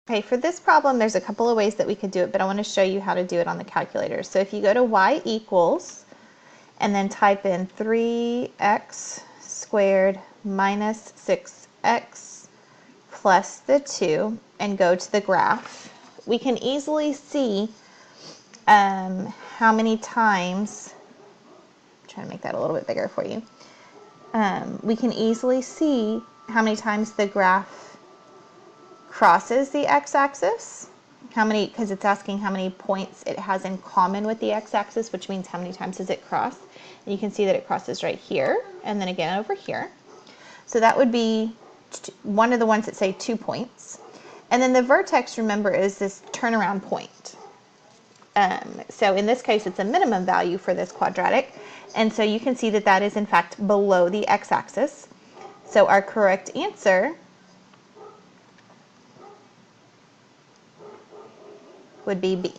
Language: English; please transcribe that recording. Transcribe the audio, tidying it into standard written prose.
Okay, for this problem, there's a couple of ways that we could do it, but I want to show you how to do it on the calculator. So if you go to y equals, and then type in 3x squared minus 6x plus the 2, and go to the graph, we can easily see how many times, I'm trying to make that a little bit bigger for you, we can easily see how many times the graph crosses the x-axis, because it's asking how many points it has in common with the x-axis, which means how many times does it cross. And you can see that it crosses right here, and then again over here. So that would be one of the ones that say 2 points. And then the vertex, remember, is this turnaround point. So in this case, it's a minimum value for this quadratic. And so you can see that that is in fact below the x-axis. So our correct answer would be B.